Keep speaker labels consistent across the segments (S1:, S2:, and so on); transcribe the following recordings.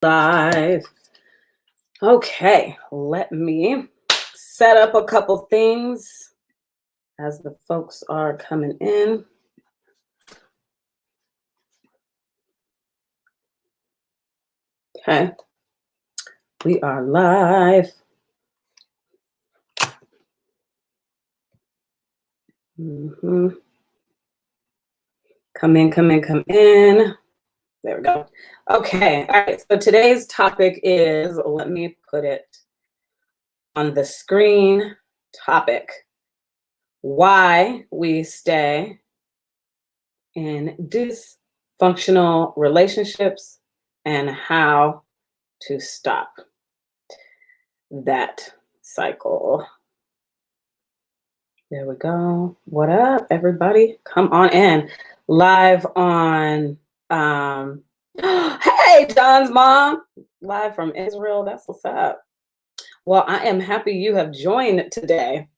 S1: Live. Okay, let me set up a couple things as the folks are coming in. Okay, we are live. Come in. There we go. Okay, all right, so today's topic is, let me put it on the screen, topic, why we stay in dysfunctional relationships and how to stop that cycle. There we go. What up, everybody? Come on in. Live on, hey, John's mom, live from Israel. That's what's up. Well, I am happy you have joined today.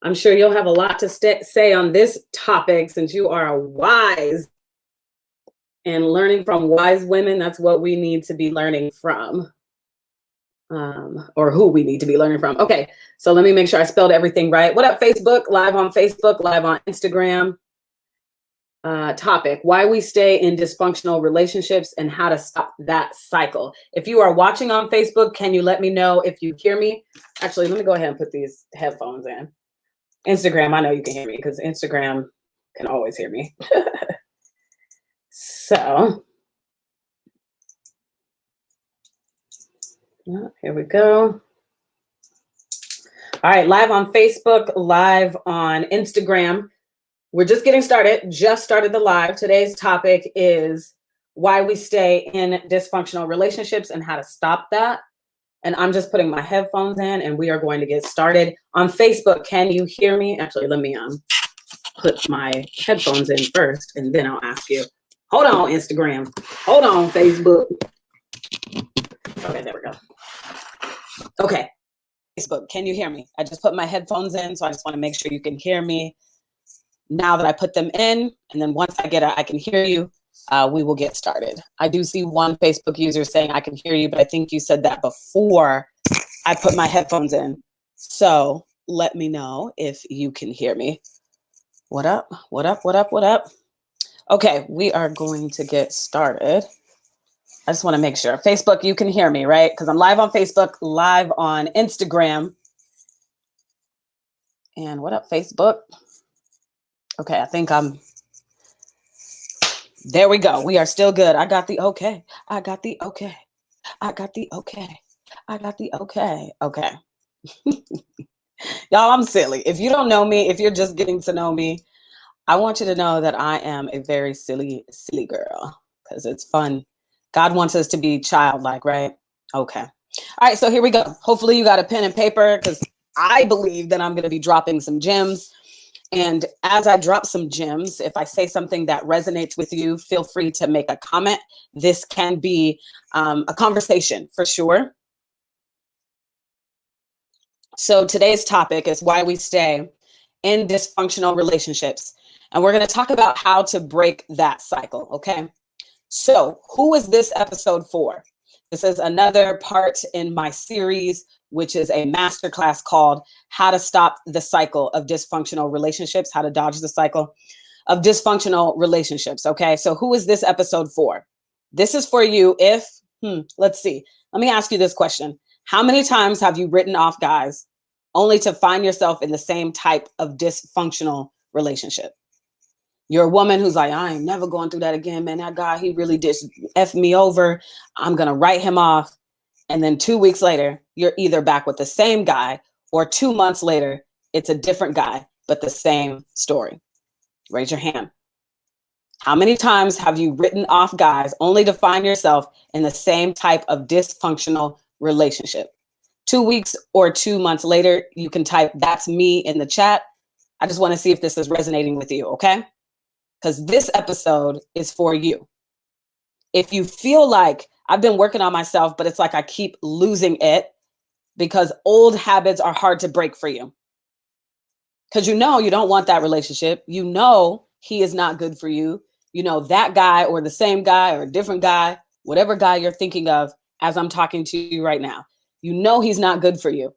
S1: I'm sure you'll have a lot to say on this topic since you are wise and learning from wise women. That's what we need to be learning from. Or who we need to be learning from. Okay, so let me make sure I spelled everything right. What up, Facebook? Live on Facebook, live on Instagram. Topic, why we stay in dysfunctional relationships and how to stop that cycle. If you are watching on Facebook, can you let me know if you hear me? Actually, let me go ahead and put these headphones in. Instagram, I know you can hear me because Instagram can always hear me. So, here we go. All right, live on Facebook, live on Instagram. We're just getting started, just started the live. Today's topic is why we stay in dysfunctional relationships and how to stop that. And I'm just putting my headphones in and we are going to get started. On Facebook, can you hear me? Actually, let me put my headphones in first and then I'll ask you. Hold on, Instagram. Hold on, Facebook. Okay, there we go. Okay, Facebook, can you hear me? I just put my headphones in, so I just want to make sure you can hear me. Now that I put them in, and then once I can hear you, we will get started. I do see one Facebook user saying I can hear you, but I think you said that before I put my headphones in. So let me know if you can hear me. What up? What up? What up? What up? Okay, we are going to get started. I just want to make sure. Facebook, you can hear me, right? Because I'm live on Facebook, live on Instagram. And what up, Facebook? Okay, I think there we go. We are still good. I got the okay. I got the okay. I got the okay. I got the okay. Okay. Y'all, I'm silly. If you don't know me, if you're just getting to know me, I want you to know that I am a very silly girl because it's fun. God wants us to be childlike, right? Okay. All right, so here we go. Hopefully you got a pen and paper because I believe that I'm going to be dropping some gems. And as I drop some gems, if I say something that resonates with you, feel free to make a comment. This can be a conversation for sure. So today's topic is why we stay in dysfunctional relationships. And we're going to talk about how to break that cycle, okay? So who is this episode for? This is another part in my series, which is a masterclass called How to Stop the Cycle of Dysfunctional Relationships, how to dodge the cycle of dysfunctional relationships, okay? So who is this episode for? This is for you if, let's see. Let me ask you this question. How many times have you written off guys only to find yourself in the same type of dysfunctional relationship? You're a woman who's like, I ain't never going through that again, man. That guy, he really did F me over. I'm going to write him off. And then 2 weeks later, you're either back with the same guy or 2 months later, it's a different guy, but the same story. Raise your hand. How many times have you written off guys only to find yourself in the same type of dysfunctional relationship? 2 weeks or 2 months later, you can type that's me in the chat. I just want to see if this is resonating with you, okay? Because this episode is for you. If you feel like I've been working on myself, but it's like I keep losing it because old habits are hard to break for you. Because you don't want that relationship. You know he is not good for you. You know that guy or the same guy or a different guy, whatever guy you're thinking of, as I'm talking to you right now. You know he's not good for you,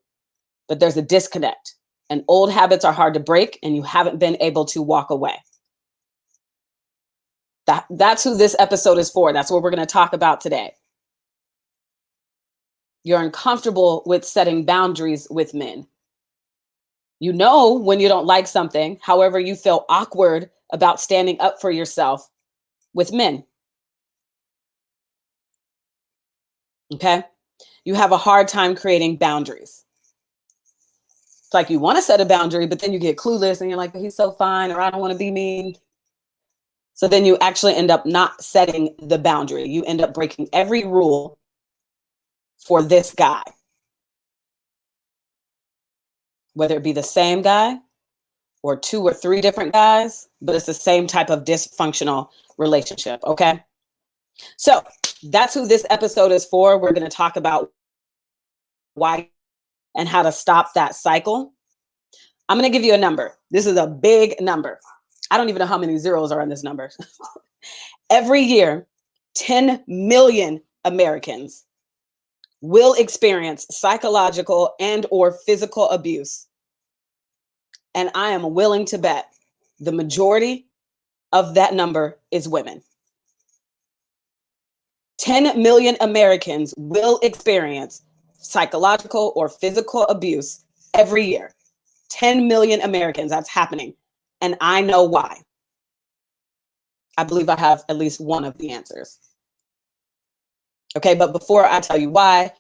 S1: but there's a disconnect. And old habits are hard to break, and you haven't been able to walk away. That's who this episode is for. That's what we're going to talk about today. You're uncomfortable with setting boundaries with men. You know when you don't like something, however, you feel awkward about standing up for yourself with men. Okay? You have a hard time creating boundaries. It's like you want to set a boundary, but then you get clueless and you're like, he's so fine, or I don't want to be mean. So then you actually end up not setting the boundary. You end up breaking every rule for this guy, whether it be the same guy or 2 or 3 different guys, but it's the same type of dysfunctional relationship. Okay. So that's who this episode is for. We're going to talk about why and how to stop that cycle. I'm going to give you a number. This is a big number. I don't even know how many zeros are in this number. Every year, 10 million Americans will experience psychological and or physical abuse. And I am willing to bet the majority of that number is women. 10 million Americans will experience psychological or physical abuse every year. 10 million Americans, that's happening. And I know why. I believe I have at least one of the answers. Okay, but before I tell you why,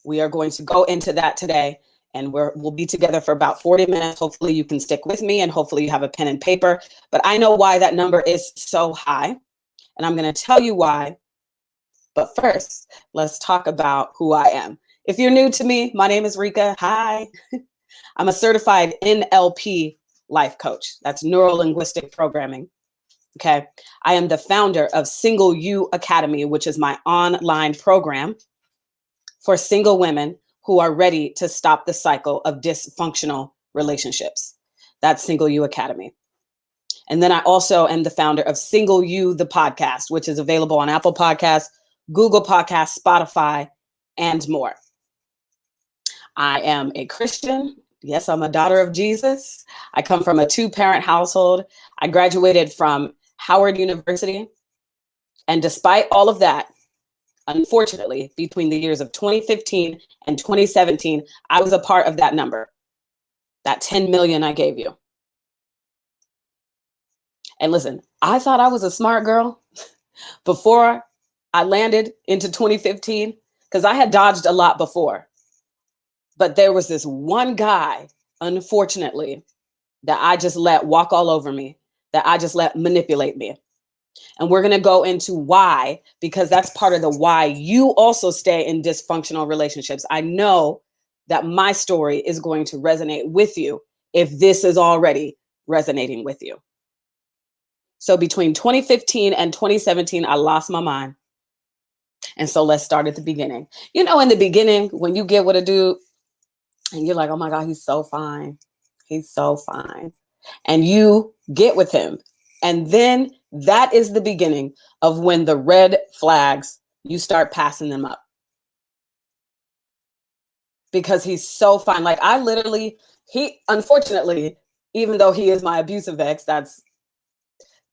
S1: we are going to go into that today, and we'll be together for about 40 minutes. Hopefully you can stick with me, and hopefully you have a pen and paper. But I know why that number is so high, and I'm going to tell you why. But first, let's talk about who I am. If you're new to me, my name is Rika. Hi. I'm a certified NLP life coach. That's neuro-linguistic programming. Okay. I am the founder of Single You Academy, which is my online program for single women who are ready to stop the cycle of dysfunctional relationships. That's Single You Academy. And then I also am the founder of Single You, the podcast, which is available on Apple Podcasts, Google Podcasts, Spotify, and more. I am a Christian. Yes, I'm a daughter of Jesus. I come from a 2-parent household. I graduated from Howard University. And despite all of that, unfortunately, between the years of 2015 and 2017, I was a part of that number, that 10 million I gave you. And listen, I thought I was a smart girl before I landed into 2015, because I had dodged a lot before. But there was this one guy, unfortunately, that I just let walk all over me, that I just let manipulate me. And we're going to go into why, because that's part of the why you also stay in dysfunctional relationships. I know that my story is going to resonate with you if this is already resonating with you. So between 2015 and 2017, I lost my mind. And so let's start at the beginning. You know, in the beginning, when you get with a dude and you're like, oh my God, he's so fine. He's so fine. And you get with him. And then that is the beginning of when the red flags, you start passing them up. Because he's so fine. Like unfortunately, even though he is my abusive ex, that's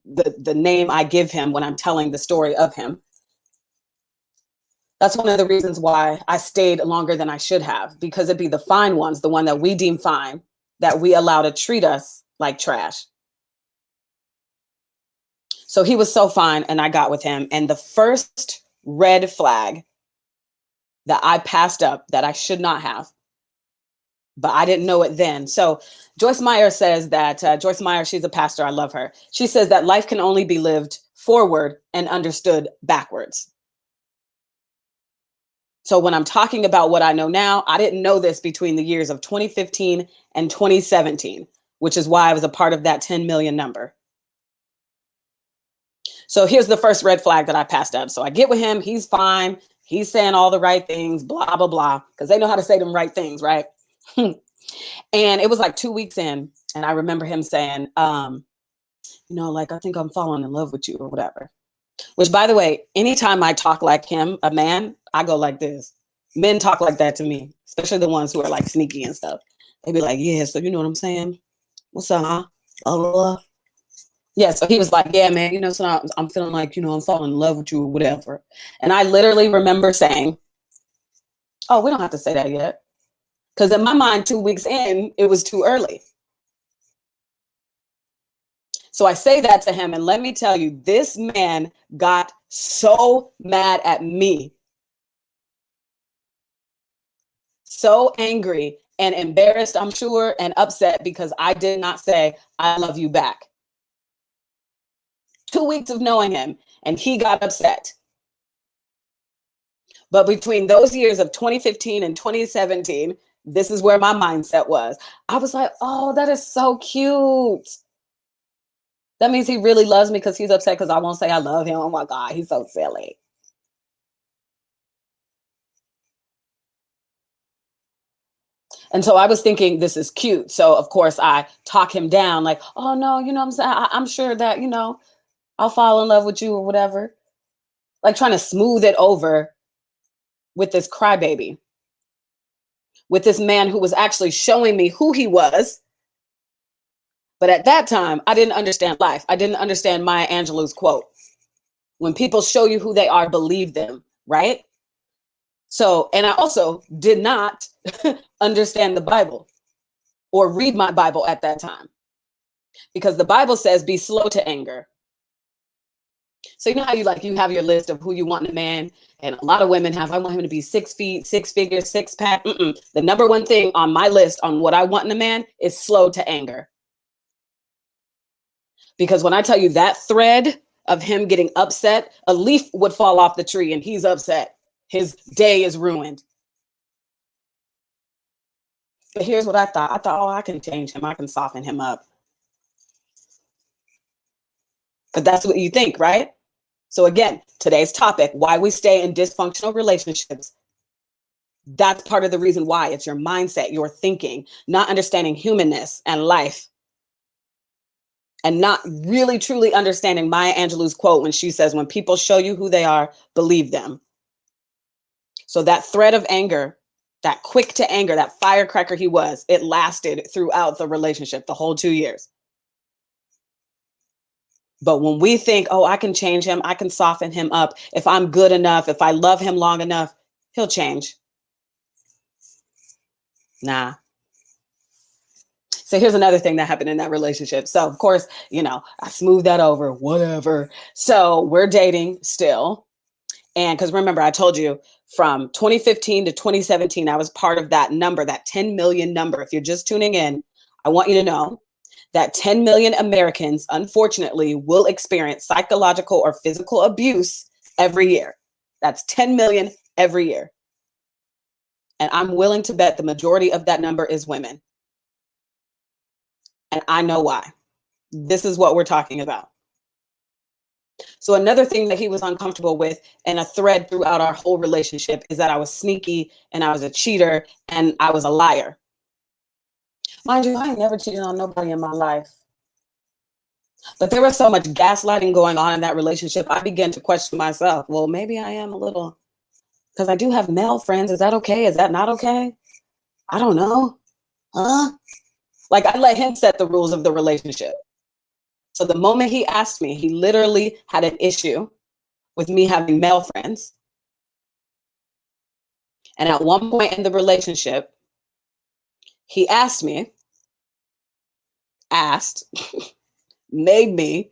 S1: the name I give him when I'm telling the story of him. That's one of the reasons why I stayed longer than I should have, because it'd be the fine ones, the one that we deem fine, that we allow to treat us like trash. So he was so fine, and I got with him. And the first red flag that I passed up, that I should not have, but I didn't know it then. So Joyce Meyer says that, Joyce Meyer, she's a pastor. I love her. She says that life can only be lived forward and understood backwards. So when I'm talking about what I know now, I didn't know this between the years of 2015 and 2017, which is why I was a part of that 10 million number. So here's the first red flag that I passed up. So I get with him. He's fine. He's saying all the right things, blah, blah, blah, because they know how to say them right things, right? And it was like 2 weeks in, and I remember him saying, like, I think I'm falling in love with you or whatever. Which, by the way, anytime I talk like him, a man, I go like this. Men talk like that to me, especially the ones who are like sneaky and stuff. They be like, yeah, so you know what I'm saying? What's up, huh? Blah, blah, blah. Yeah, so he was like, yeah, man, so I'm feeling like, I'm falling in love with you or whatever. And I literally remember saying, oh, we don't have to say that yet. Because in my mind, 2 weeks in, it was too early. So I say that to him, and let me tell you, this man got so mad at me, so angry and embarrassed, I'm sure, and upset because I did not say, I love you back. 2 weeks of knowing him, and he got upset. But between those years of 2015 and 2017, this is where my mindset was. I was like, oh, that is so cute. That means he really loves me because he's upset because I won't say I love him. Oh my God, he's so silly. And so I was thinking, this is cute. So of course I talk him down like, oh no, I'm saying, I'm sure that, I'll fall in love with you or whatever. Like trying to smooth it over with this crybaby, with this man who was actually showing me who he was. But at that time, I didn't understand life. I didn't understand Maya Angelou's quote. When people show you who they are, believe them, right? So, and I also did not understand the Bible or read my Bible at that time, because the Bible says be slow to anger. So you know how you have your list of who you want in a man, and a lot of women have, I want him to be 6 feet, 6 figures, six pack. The number one thing on my list on what I want in a man is slow to anger. Because when I tell you that thread of him getting upset, a leaf would fall off the tree and he's upset. His day is ruined. But here's what I thought. I thought, oh, I can change him. I can soften him up. But that's what you think, right? So again, today's topic, why we stay in dysfunctional relationships. That's part of the reason why. It's your mindset, your thinking, not understanding humanness and life, and not really truly understanding Maya Angelou's quote when she says, when people show you who they are, believe them. So that thread of anger, that quick to anger, that firecracker he was, it lasted throughout the relationship, the whole 2 years. But when we think, oh, I can change him, I can soften him up, if I'm good enough, if I love him long enough, he'll change. Nah. So here's another thing that happened in that relationship. So of course, I smoothed that over, whatever. So we're dating still. And because remember, I told you from 2015 to 2017, I was part of that number, that 10 million number. If you're just tuning in, I want you to know that 10 million Americans, unfortunately, will experience psychological or physical abuse every year. That's 10 million every year. And I'm willing to bet the majority of that number is women. And I know why. This is what we're talking about. So another thing that he was uncomfortable with, and a thread throughout our whole relationship, is that I was sneaky and I was a cheater and I was a liar. Mind you, I ain't never cheated on nobody in my life. But there was so much gaslighting going on in that relationship, I began to question myself. Well, maybe I am a little, because I do have male friends. Is that okay? Is that not okay? I don't know. Huh? Like I let him set the rules of the relationship. So the moment he asked me, he literally had an issue with me having male friends. And at one point in the relationship, he asked, made me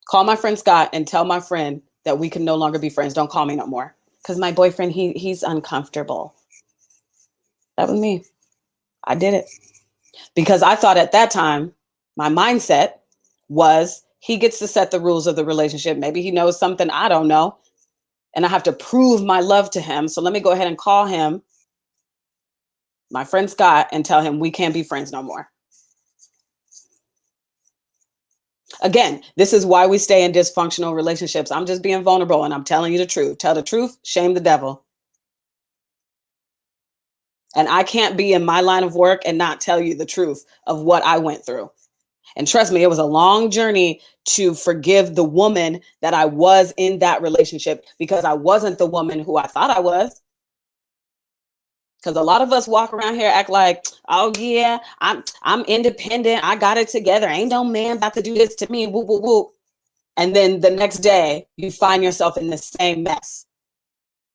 S1: call my friend Scott and tell my friend that we can no longer be friends. Don't call me no more. Because my boyfriend, he's uncomfortable. That was me. I did it. Because I thought at that time, my mindset was he gets to set the rules of the relationship. Maybe he knows something I don't know. And I have to prove my love to him. So let me go ahead and call him, my friend Scott, and tell him we can't be friends no more. Again, this is why we stay in dysfunctional relationships. I'm just being vulnerable and I'm telling you the truth. Tell the truth, shame the devil. And I can't be in my line of work and not tell you the truth of what I went through. And trust me, it was a long journey to forgive the woman that I was in that relationship because I wasn't the woman who I thought I was. Because a lot of us walk around here act like, oh yeah, I'm independent. I got it together. Ain't no man about to do this to me. Woo, woo, woo. And then the next day you find yourself in the same mess,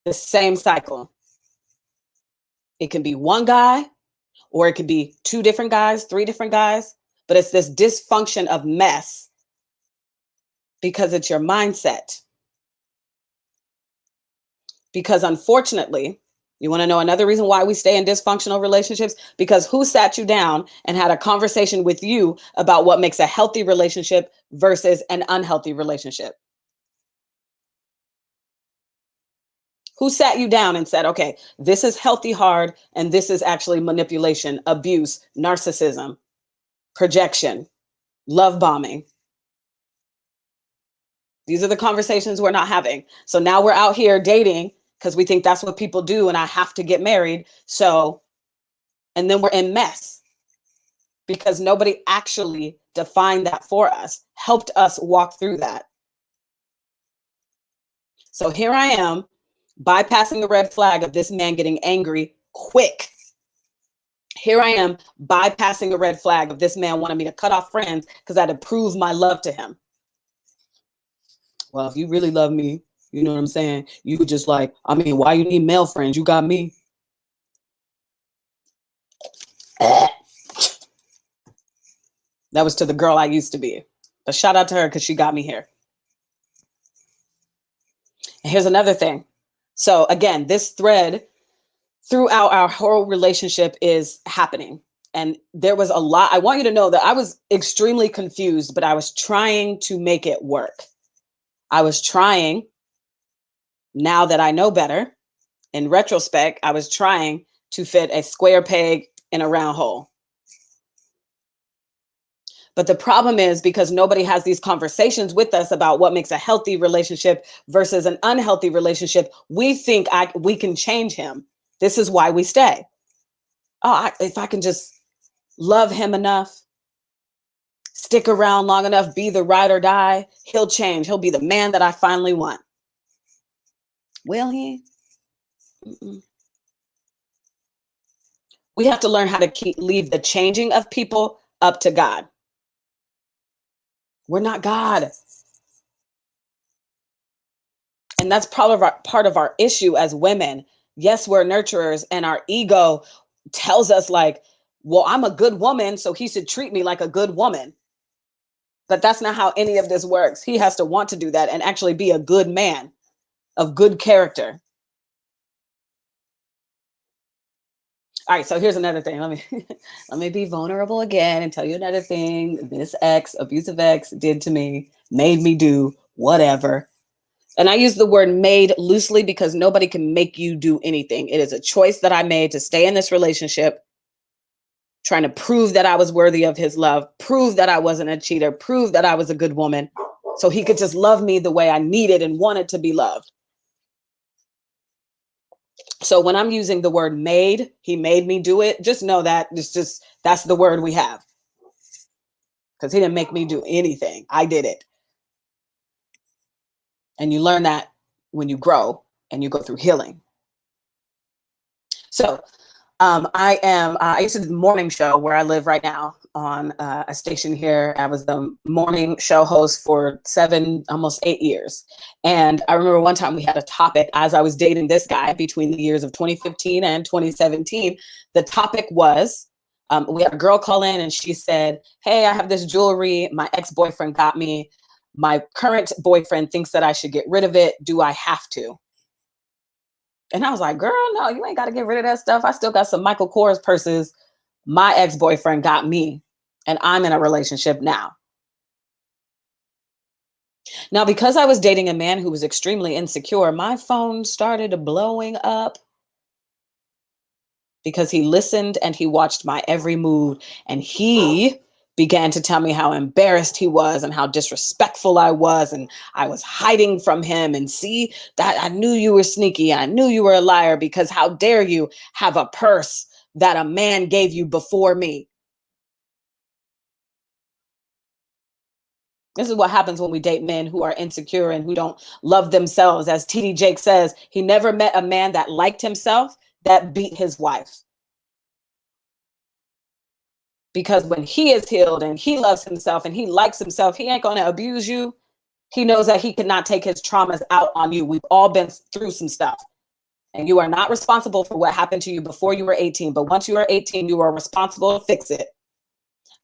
S1: the same cycle. It can be one guy, or it could be two different guys, three different guys, but it's this dysfunction of mess because it's your mindset. Because unfortunately, you want to know another reason why we stay in dysfunctional relationships? Because who sat you down and had a conversation with you about what makes a healthy relationship versus an unhealthy relationship? Who sat you down and said, okay, this is healthy hard, and this is actually manipulation, abuse, narcissism, projection, love bombing? These are the conversations we're not having. So now we're out here dating because we think that's what people do and I have to get married. So, and then we're in mess because nobody actually defined that for us, helped us walk through that. So here I am, bypassing the red flag of this man getting angry quick. Here I am, bypassing a red flag of this man wanting me to cut off friends because I had to prove my love to him. Well, if you really love me, you know what I'm saying? You could just like, I mean, why you need male friends? You got me. That was to the girl I used to be. But shout out to her because she got me here. And here's another thing. So again, this thread throughout our whole relationship is happening. And there was a lot. I want you to know that I was extremely confused, but I was trying to make it work. I was trying, now that I know better, in retrospect, I was trying to fit a square peg in a round hole. But the problem is because nobody has these conversations with us about what makes a healthy relationship versus an unhealthy relationship, we think we can change him. This is why we stay. Oh, if I can just love him enough, stick around long enough, be the ride or die, he'll change. He'll be the man that I finally want. Will he? Mm-mm. We have to learn how to leave the changing of people up to God. We're not God. And that's part of our issue as women. Yes, we're nurturers, and our ego tells us like, well, I'm a good woman, so he should treat me like a good woman. But that's not how any of this works. He has to want to do that and actually be a good man of good character. All right, so here's another thing. Let me be vulnerable again and tell you another thing this abusive ex did to me, made me do whatever. And I use the word made loosely because nobody can make you do anything. It is a choice that I made to stay in this relationship, trying to prove that I was worthy of his love, prove that I wasn't a cheater, prove that I was a good woman, so he could just love me the way I needed and wanted to be loved. So when I'm using the word made, he made me do it, just know that that's the word we have. Because he didn't make me do anything. I did it. And you learn that when you grow and you go through healing. So I used to do the morning show where I live right now on a station here. I was the morning show host for 7, almost 8 years. And I remember one time we had a topic as I was dating this guy between the years of 2015 and 2017. The topic was, we had a girl call in and she said, hey, I have this jewelry. My ex-boyfriend got me. My current boyfriend thinks that I should get rid of it. Do I have to? And I was like, girl, no, you ain't got to get rid of that stuff. I still got some Michael Kors purses. My ex-boyfriend got me, and I'm in a relationship now. Now, because I was dating a man who was extremely insecure, my phone started blowing up because he listened and he watched my every move, and he began to tell me how embarrassed he was and how disrespectful I was, and I was hiding from him, and see that I knew you were sneaky. I knew you were a liar because how dare you have a purse that a man gave you before me? This is what happens when we date men who are insecure and who don't love themselves. As TD Jake says, he never met a man that liked himself that beat his wife. Because when he is healed and he loves himself and he likes himself, he ain't going to abuse you. He knows that he cannot take his traumas out on you. We've all been through some stuff. And you are not responsible for what happened to you before you were 18. But once you are 18, you are responsible to fix it,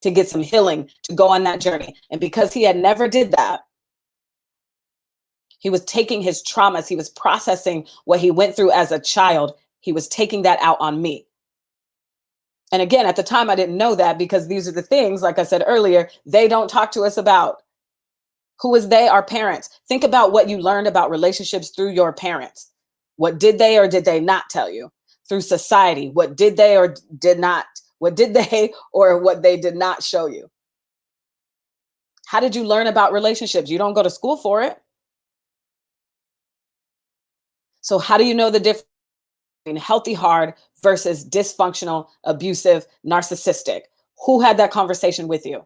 S1: to get some healing, to go on that journey. And because he had never did that, he was taking his traumas. He was processing what he went through as a child. He was taking that out on me. And again, at the time, I didn't know that, because these are the things, like I said earlier, they don't talk to us about. Who is they? Our parents. Think about what you learned about relationships through your parents. What did they or did they not tell you? Through society, what did they or did not? What did they or what they did not show you? How did you learn about relationships? You don't go to school for it. So how do you know the difference between healthy hard versus dysfunctional, abusive, narcissistic? Who had that conversation with you?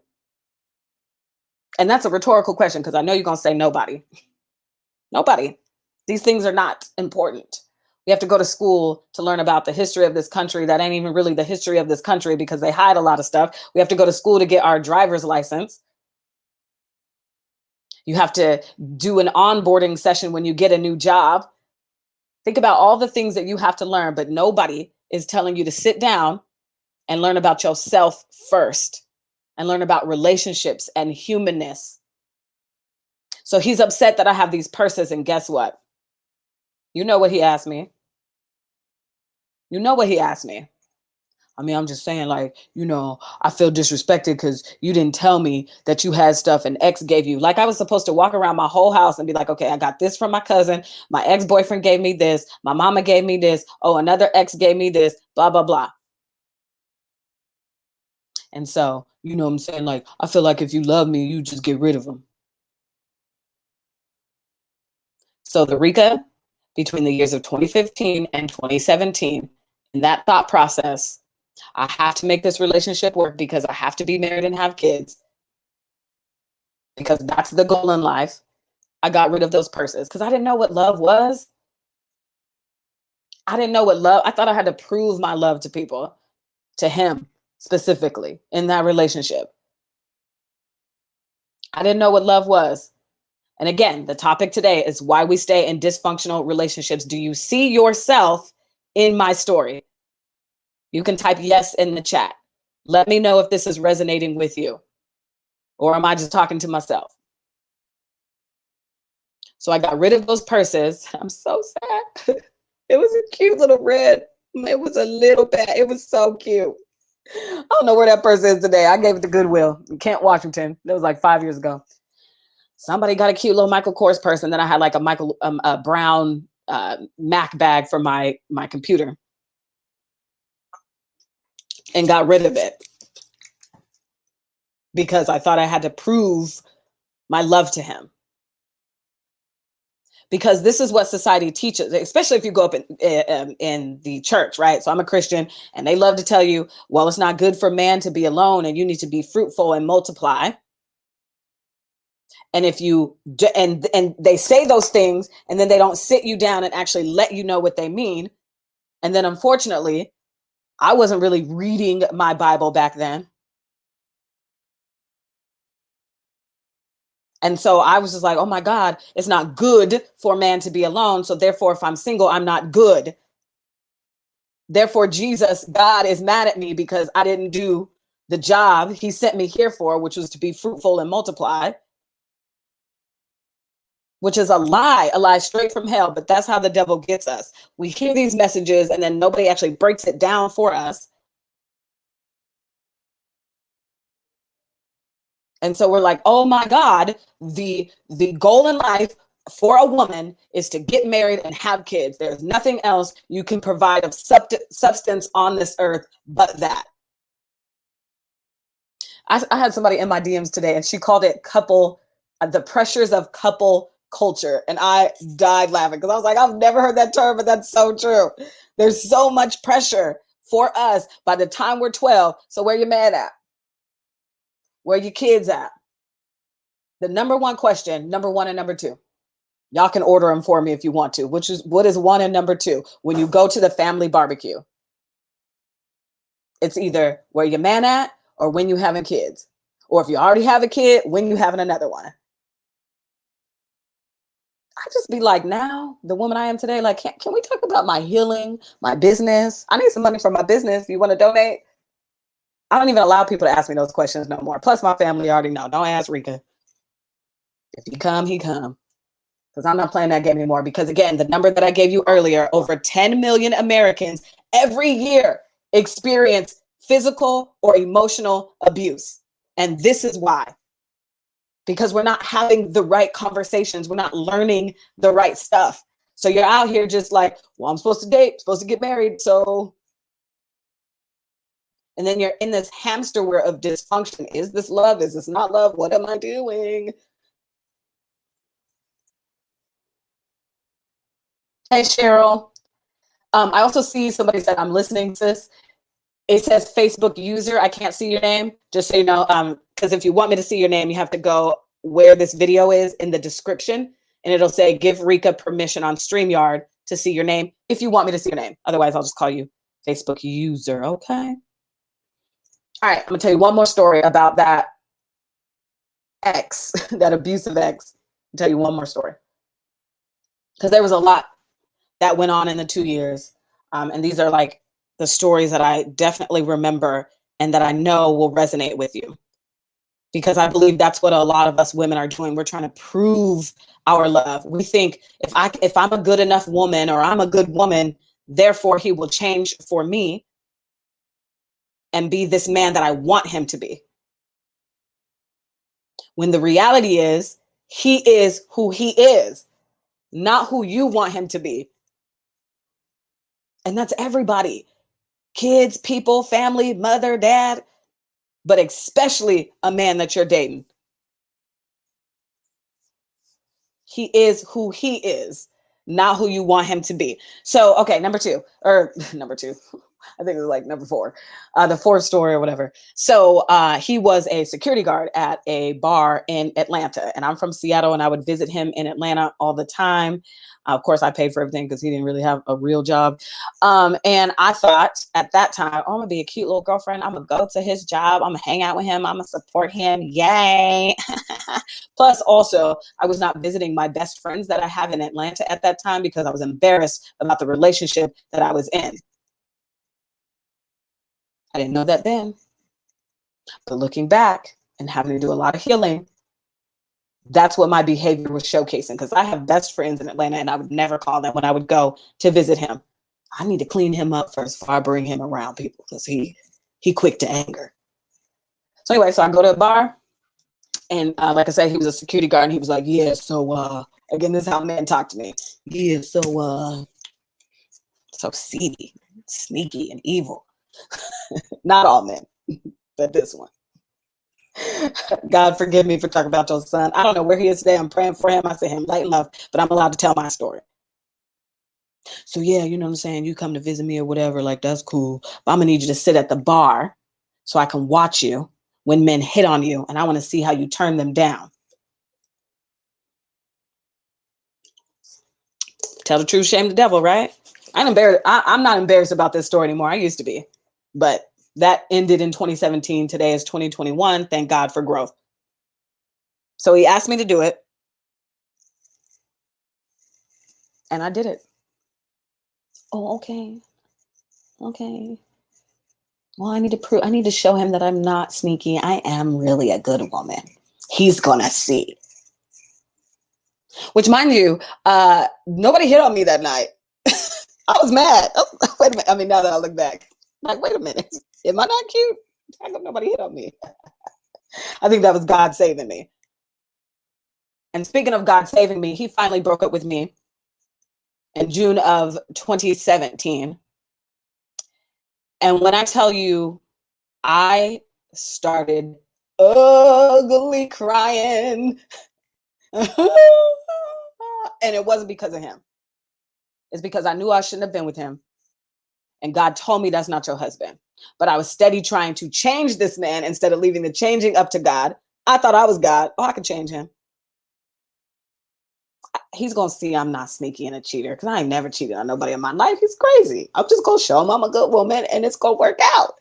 S1: And that's a rhetorical question, because I know you're going to say nobody. Nobody. These things are not important. We have to go to school to learn about the history of this country that ain't even really the history of this country, because they hide a lot of stuff. We have to go to school to get our driver's license. You have to do an onboarding session when you get a new job. Think about all the things that you have to learn, but nobody is telling you to sit down and learn about yourself first, and learn about relationships and humanness. So he's upset that I have these purses, and guess what? You know what he asked me. You know what he asked me. I mean, I'm just saying, like, I feel disrespected because you didn't tell me that you had stuff and ex gave you. Like, I was supposed to walk around my whole house and be like, okay, I got this from my cousin. My ex-boyfriend gave me this. My mama gave me this. Oh, another ex gave me this, blah, blah, blah. And so, you know what I'm saying? Like, I feel like if you love me, you just get rid of them. So the Rika, between the years of 2015 and 2017, in that thought process, I have to make this relationship work because I have to be married and have kids, because that's the goal in life. I got rid of those purses because I didn't know what love was. I didn't know what love, I thought I had to prove my love to people, to him specifically in that relationship. I didn't know what love was. And again, the topic today is why we stay in dysfunctional relationships. Do you see yourself in my story? You can type yes in the chat. Let me know if this is resonating with you, or am I just talking to myself? So I got rid of those purses. I'm so sad. It was a cute little red. It was a little bad. It was so cute. I don't know where that purse is today. I gave it to Goodwill in Kent, Washington. That was like 5 years ago. Somebody got a cute little Michael Kors purse, and then I had like a brown Mac bag for my computer, and got rid of it because I thought I had to prove my love to him. Because this is what society teaches, especially if you go up in the church, right? So I'm a Christian, and they love to tell you, well, it's not good for man to be alone, and you need to be fruitful and multiply. And if you and they say those things, and then they don't sit you down and actually let you know what they mean. And then unfortunately, I wasn't really reading my Bible back then. And so I was just like, oh my God, it's not good for man to be alone. So therefore, if I'm single, I'm not good. Therefore, Jesus, God is mad at me because I didn't do the job he sent me here for, which was to be fruitful and multiply, which is a lie straight from hell. But that's how the devil gets us. We hear these messages, and then nobody actually breaks it down for us. And so we're like, oh my God, the goal in life for a woman is to get married and have kids. There's nothing else you can provide of substance on this earth but that. I had somebody in my DMs today, and she called it the pressures of couple culture. And I died laughing because I was like, I've never heard that term, but that's so true. There's so much pressure for us by the time we're 12. So where your man at? Where your kids at? The number one question, number one and number two. Y'all can order them for me if you want to. What is one and number two? When you go to the family barbecue, it's either where your man at or when you having kids. Or if you already have a kid, when you having another one. I just be like, now, the woman I am today, like, can we talk about my healing, my business? I need some money for my business. You want to donate? I don't even allow people to ask me those questions no more. Plus, my family already know. Don't ask Rika. If he come, he come. Because I'm not playing that game anymore. Because again, the number that I gave you earlier, over 10 million Americans every year experience physical or emotional abuse. And this is why. Because we're not having the right conversations. We're not learning the right stuff. So you're out here just like, well, I'm supposed to date, supposed to get married. So, and then you're in this hamster wheel of dysfunction. Is this love? Is this not love? What am I doing? Hey, Cheryl. I also see somebody said, I'm listening, sis. It says Facebook user. I can't see your name, just so you know. Because if you want me to see your name, you have to go where this video is in the description, and it'll say give Rika permission on StreamYard to see your name if you want me to see your name. Otherwise, I'll just call you Facebook user. Okay. All right. I'm gonna tell you one more story about that ex, that abusive ex. I'll tell you one more story because there was a lot that went on in the 2 years, and these are like the stories that I definitely remember and that I know will resonate with you. Because I believe that's what a lot of us women are doing. We're trying to prove our love. We think if I'm a good enough woman or I'm a good woman, therefore he will change for me and be this man that I want him to be. When the reality is he is who he is, not who you want him to be. And that's everybody. Kids, people, family, mother, dad, but especially a man that you're dating. He is who he is, not who you want him to be. So, okay, number two, I think it was like number four, the fourth story or whatever. So he was a security guard at a bar in Atlanta, and I'm from Seattle, and I would visit him in Atlanta all the time. Of course, I paid for everything because he didn't really have a real job. And I thought at that time, oh, I'm gonna be a cute little girlfriend. I'm gonna go to his job. I'm gonna hang out with him. I'm gonna support him. Yay. Plus, also, I was not visiting my best friends that I have in Atlanta at that time because I was embarrassed about the relationship that I was in. I didn't know that then. But looking back and having to do a lot of healing, that's what my behavior was showcasing, because I have best friends in Atlanta and I would never call them when I would go to visit him. I need to clean him up first before I bring him around people because he quick to anger. So anyway, so I go to a bar, and like I said, he was a security guard, and he was like, yeah, so again, this is how men talk to me. Yeah, so seedy, sneaky, and evil. Not all men, but this one. God forgive me for talking about your son. I don't know where he is today. I'm praying for him. I say him light and love, but I'm allowed to tell my story. So yeah, you know what I'm saying? You come to visit me or whatever, like that's cool. But I'm gonna need you to sit at the bar so I can watch you when men hit on you, and I want to see how you turn them down. Tell the truth, shame the devil, right? I'm embarrassed. I'm not embarrassed about this story anymore. I used to be, but that ended in 2017. Today is 2021. Thank God for growth. So he asked me to do it, and I did it. Oh, okay. Okay. Well, I need to show him that I'm not sneaky. I am really a good woman. He's gonna see. Which, mind you, nobody hit on me that night. I was mad. Oh, wait a minute. I mean, now that I look back, like, wait a minute. Am I not cute? How come nobody hit on me? I think that was God saving me. And speaking of God saving me, he finally broke up with me in June of 2017. And when I tell you, I started ugly crying. And it wasn't because of him. It's because I knew I shouldn't have been with him. And God told me that's not your husband. But I was steady trying to change this man instead of leaving the changing up to God. I thought I was God. Oh, I can change him. He's gonna see I'm not sneaky and a cheater because I ain't never cheated on nobody in my life. He's crazy. I'm just gonna show him I'm a good woman and it's gonna work out.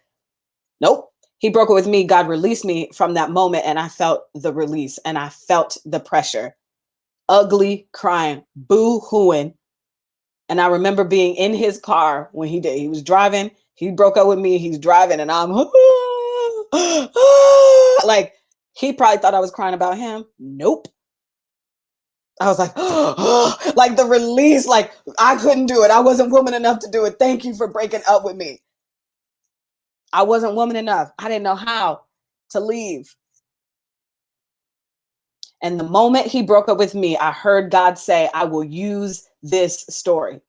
S1: Nope. He broke it with me. God released me from that moment, and I felt the release and I felt the pressure. Ugly, crying, boo hooing. And I remember being in his car when he did. He was driving. He broke up with me. He's driving, and I'm like, he probably thought I was crying about him. Nope. I was like, like the release, like I couldn't do it. I wasn't woman enough to do it. Thank you for breaking up with me. I wasn't woman enough. I didn't know how to leave. And the moment he broke up with me, I heard God say, I will use this story.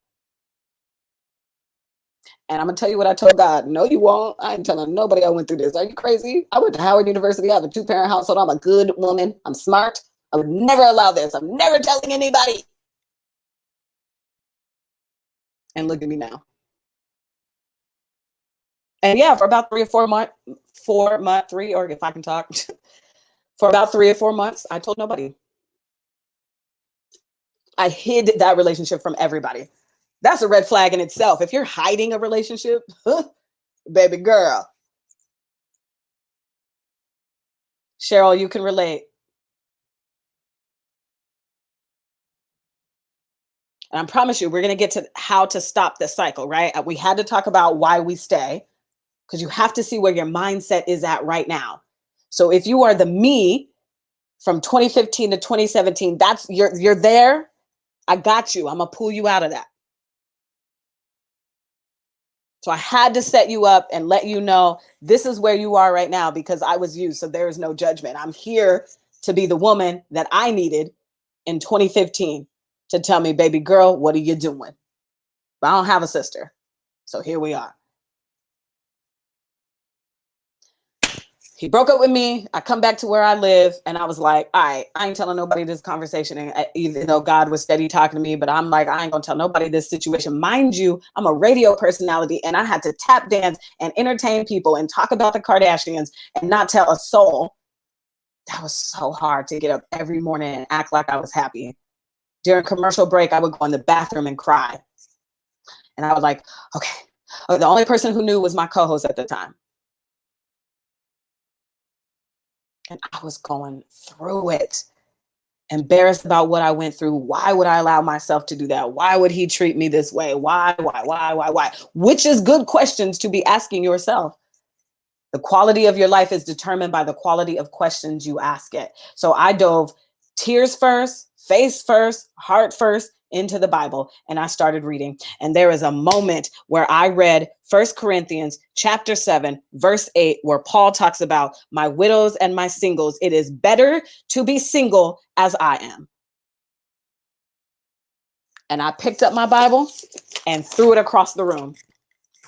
S1: And I'm going to tell you what I told God. No, you won't. I ain't telling nobody I went through this. Are you crazy? I went to Howard University. I have a 2-parent household. I'm a good woman. I'm smart. I would never allow this. I'm never telling anybody. And look at me now. And yeah, for about 3 or 4 months, 3, or if I can talk, for about 3 or 4 months, I told nobody. I hid that relationship from everybody. That's a red flag in itself. If you're hiding a relationship, baby girl. Cheryl, you can relate. And I promise you, we're going to get to how to stop the cycle, right? We had to talk about why we stay, because you have to see where your mindset is at right now. So if you are the me from 2015 to 2017, that's you're there. I got you. I'm going to pull you out of that. So I had to set you up and let you know this is where you are right now because I was you. So there is no judgment. I'm here to be the woman that I needed in 2015 to tell me, baby girl, what are you doing? But I don't have a sister. So here we are. He broke up with me. I come back to where I live and I was like, all right, I ain't telling nobody this conversation. And even though God was steady talking to me, but I'm like, I ain't gonna tell nobody this situation. Mind you, I'm a radio personality and I had to tap dance and entertain people and talk about the Kardashians and not tell a soul. That was so hard to get up every morning and act like I was happy. During commercial break, I would go in the bathroom and cry. And I was like, okay. The only person who knew was my co-host at the time. And I was going through it, embarrassed about what I went through. Why would I allow myself to do that? Why would he treat me this way? Why? Which is good questions to be asking yourself. The quality of your life is determined by the quality of questions you ask it. So I dove tears first, face first, heart first into the Bible, and I started reading. And there is a moment where I read 1 Corinthians chapter 7, verse 8, where Paul talks about my widows and my singles. It is better to be single as I am. And I picked up my Bible and threw it across the room.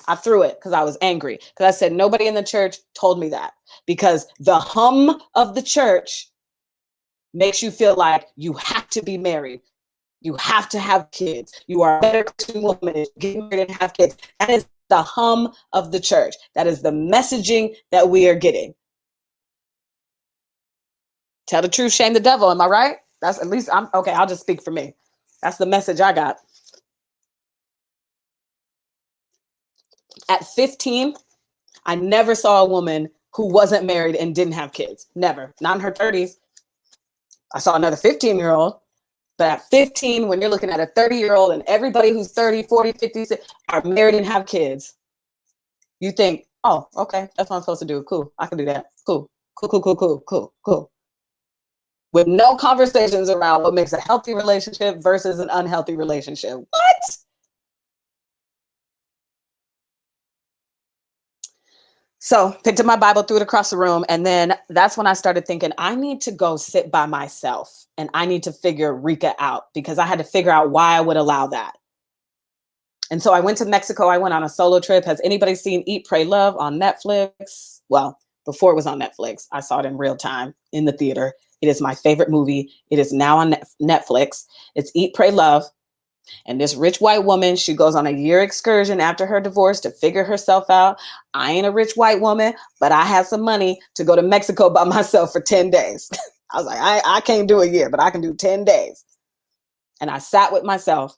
S1: I threw it because I was angry. Because I said, nobody in the church told me that. Because the hum of the church makes you feel like you have to be married. You have to have kids. You are a better Christian woman if you get married and have kids. That is the hum of the church. That is the messaging that we are getting. Tell the truth, shame the devil. Am I right? That's at least I'm okay. I'll just speak for me. That's the message I got. At 15, I never saw a woman who wasn't married and didn't have kids. Never. Not in her 30s. I saw another 15-year-old. But at 15, when you're looking at a 30-year-old and everybody who's 30, 40, 50 are married and have kids, you think, oh, okay, that's what I'm supposed to do. Cool. I can do that. Cool. Cool. With no conversations around what makes a healthy relationship versus an unhealthy relationship. What? So picked up my Bible, threw it across the room. And then that's when I started thinking, I need to go sit by myself and I need to figure Rika out because I had to figure out why I would allow that. And so I went to Mexico. I went on a solo trip. Has anybody seen Eat, Pray, Love on Netflix? Well, before it was on Netflix, I saw it in real time in the theater. It is my favorite movie. It is now on Netflix. It's Eat, Pray, Love. And this rich white woman, she goes on a year excursion after her divorce to figure herself out. I ain't a rich white woman, but I had some money to go to Mexico by myself for 10 days. I was like, I can't do a year, but I can do 10 days. And I sat with myself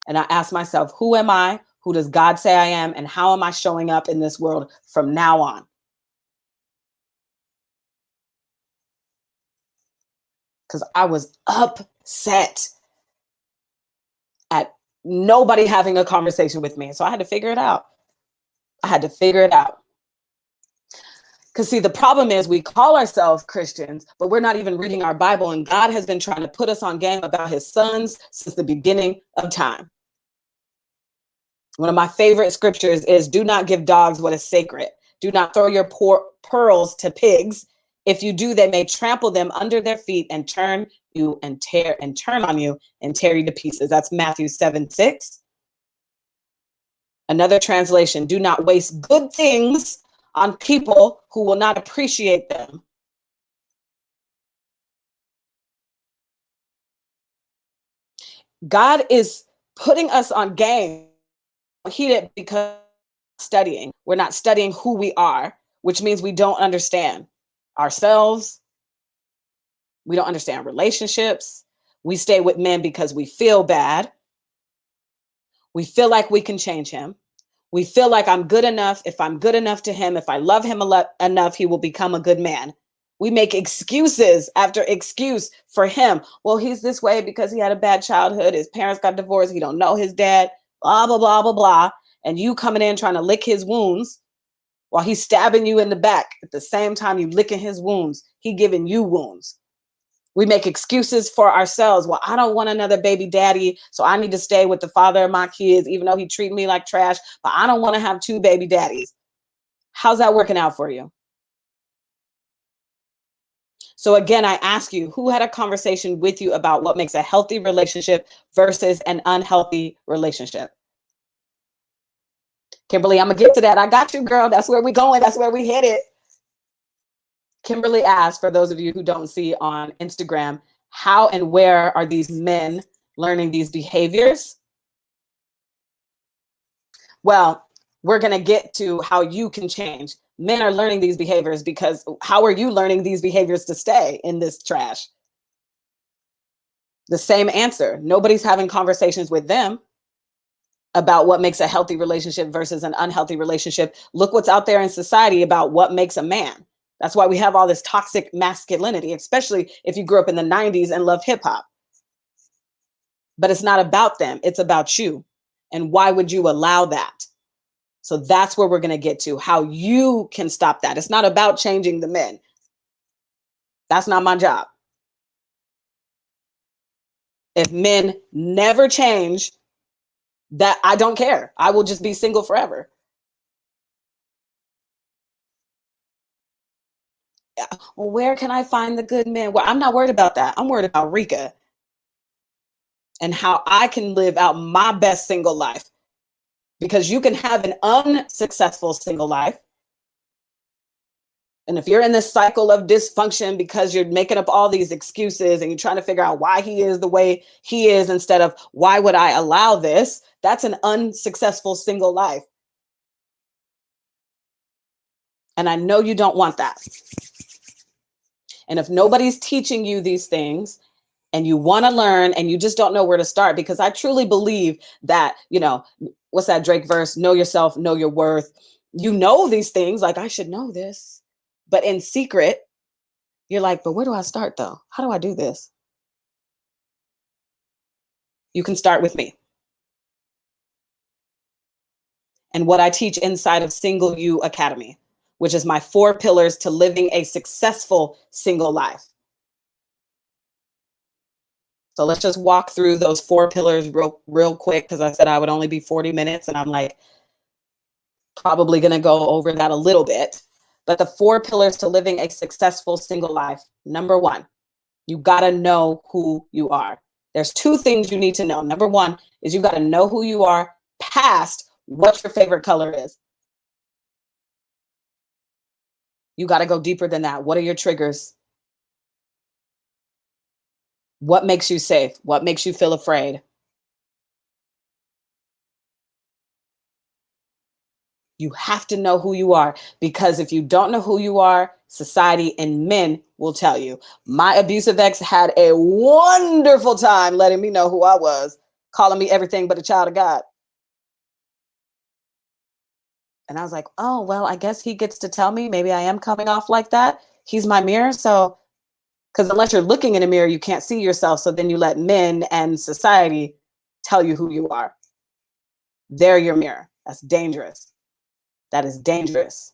S1: and I asked myself, who am I? Who does God say I am? And how am I showing up in this world from now on? Because I was upset at nobody having a conversation with me. So I had to figure it out. I had to figure it out. Because see, the problem is we call ourselves Christians, but we're not even reading our Bible. And God has been trying to put us on game about his sons since the beginning of time. One of my favorite scriptures is, do not give dogs what is sacred. Do not throw your pearls to pigs. If you do, they may trample them under their feet and turn on you and tear you to pieces. That's Matthew 7:6. Another translation, do not waste good things on people who will not appreciate them. God is putting us on game. He did because studying. We're not studying who we are, which means we don't understand ourselves. We don't understand relationships. We stay with men because we feel bad. We feel like we can change him. We feel like I'm good enough. If I'm good enough to him, if I love him enough, he will become a good man. We make excuses after excuse for him. Well, he's this way because he had a bad childhood. His parents got divorced. He don't know his dad, blah, blah, blah, blah, blah. And you coming in trying to lick his wounds while he's stabbing you in the back. At the same time, you licking his wounds. He giving you wounds. We make excuses for ourselves. Well, I don't want another baby daddy, so I need to stay with the father of my kids, even though he treated me like trash. But I don't want to have two baby daddies. How's that working out for you? So again, I ask you, who had a conversation with you about what makes a healthy relationship versus an unhealthy relationship? Kimberly, I'm going to get to that. I got you, girl. That's where we're going. That's where we hit it. Kimberly asked, for those of you who don't see on Instagram, how and where are these men learning these behaviors? Well, we're going to get to how you can change. Men are learning these behaviors because how are you learning these behaviors to stay in this trash? The same answer. Nobody's having conversations with them about what makes a healthy relationship versus an unhealthy relationship. Look what's out there in society about what makes a man. That's why we have all this toxic masculinity, especially if you grew up in the 90s and love hip hop. But it's not about them. It's about you. And why would you allow that? So that's where we're going to get to, how you can stop that. It's not about changing the men. That's not my job. If men never change, that I don't care. I will just be single forever. Well, where can I find the good men? Well, I'm not worried about that. I'm worried about Rika and how I can live out my best single life. Because you can have an unsuccessful single life. And if you're in this cycle of dysfunction because you're making up all these excuses and you're trying to figure out why he is the way he is instead of why would I allow this, that's an unsuccessful single life. And I know you don't want that. And if nobody's teaching you these things and you want to learn and you just don't know where to start, because I truly believe that, what's that Drake verse? Know yourself, know your worth. You know these things, like I should know this, but in secret, you're like, but where do I start though? How do I do this? You can start with me. And what I teach inside of Single You Academy, which is my 4 pillars to living a successful single life. So let's just walk through those 4 pillars real quick, because I said I would only be 40 minutes and I'm like probably going to go over that a little bit. But the 4 pillars to living a successful single life. Number 1, you got to know who you are. There's 2 things you need to know. Number 1 is you got to know who you are past what your favorite color is. You got to go deeper than that. What are your triggers? What makes you safe? What makes you feel afraid? You have to know who you are, because if you don't know who you are, society and men will tell you. My abusive ex had a wonderful time letting me know who I was, calling me everything but a child of God. And I was like, oh, well, I guess he gets to tell me maybe I am coming off like that. He's my mirror. So, because unless you're looking in a mirror, you can't see yourself. So then you let men and society tell you who you are. They're your mirror. That's dangerous. That is dangerous.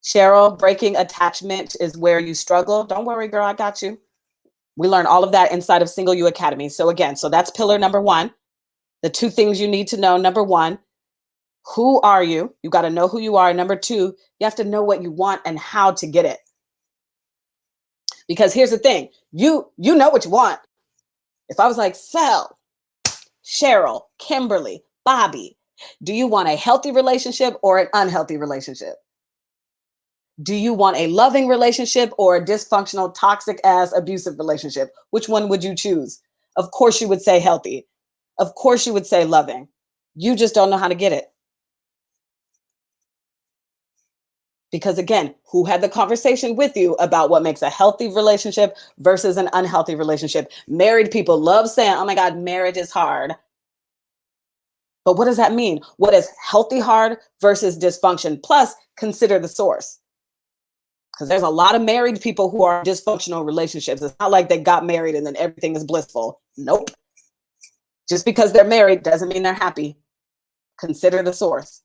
S1: Cheryl, breaking attachment is where you struggle. Don't worry, girl, I got you. We learn all of that inside of Single You Academy. So again, so that's pillar number one. The two things you need to know. Number one, who are you? You got to know who you are. Number two, you have to know what you want and how to get it. Because here's the thing, you know what you want. If I was like, Sel, Cheryl, Kimberly, Bobby, do you want a healthy relationship or an unhealthy relationship? Do you want a loving relationship or a dysfunctional, toxic ass, abusive relationship? Which one would you choose? Of course you would say healthy. Of course you would say loving. You just don't know how to get it. Because again, who had the conversation with you about what makes a healthy relationship versus an unhealthy relationship? Married people love saying, oh my God, marriage is hard. But what does that mean? What is healthy hard versus dysfunction? Plus, consider the source. Because there's a lot of married people who are in dysfunctional relationships. It's not like they got married and then everything is blissful. Nope. Just because they're married doesn't mean they're happy. Consider the source.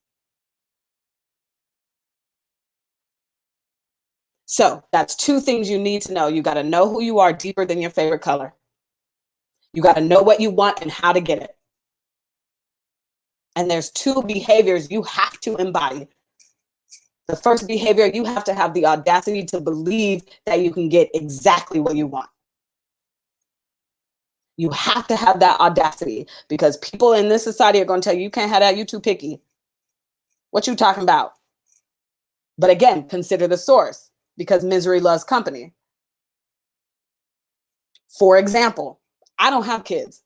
S1: So that's two things you need to know. You got to know who you are deeper than your favorite color. You got to know what you want and how to get it. And there's two behaviors you have to embody. The first behavior, you have to have the audacity to believe that you can get exactly what you want. You have to have that audacity, because people in this society are going to tell you, you can't have that, you too picky. What you talking about? But again, consider the source, because misery loves company. For example, I don't have kids.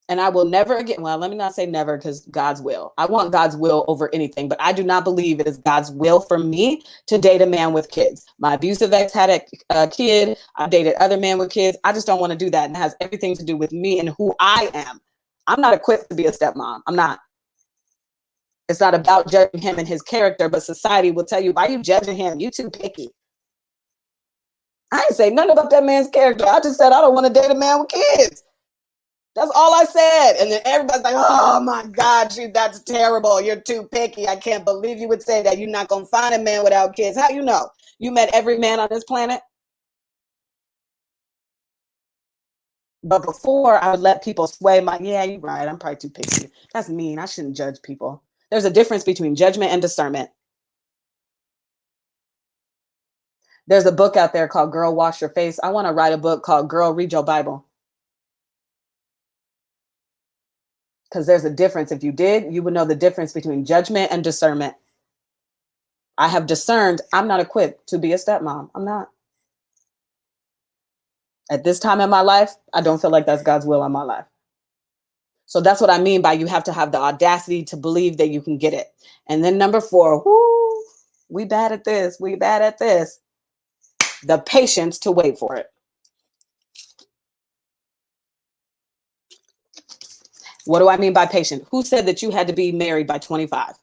S1: And I will never again, well, let me not say never, because God's will. I want God's will over anything, but I do not believe it is God's will for me to date a man with kids. My abusive ex had a kid. I dated other men with kids. I just don't want to do that. And it has everything to do with me and who I am. I'm not equipped to be a stepmom. I'm not. It's not about judging him and his character, but society will tell you, why are you judging him? You too picky. I ain't say nothing about that man's character. I just said I don't want to date a man with kids. That's all I said. And then everybody's like, oh my God, that's terrible. You're too picky. I can't believe you would say that. You're not going to find a man without kids. How you know? You met every man on this planet? But before, I would let people sway my, yeah, you're right. I'm probably too picky. That's mean. I shouldn't judge people. There's a difference between judgment and discernment. There's a book out there called Girl, Wash Your Face. I want to write a book called Girl, Read Your Bible. Because there's a difference. If you did, you would know the difference between judgment and discernment. I have discerned I'm not equipped to be a stepmom. I'm not. At this time in my life, I don't feel like that's God's will on my life. So that's what I mean by you have to have the audacity to believe that you can get it. And then number 4, whoo, we bad at this. We bad at this. The patience to wait for it. What do I mean by patient? Who said that you had to be married by 25?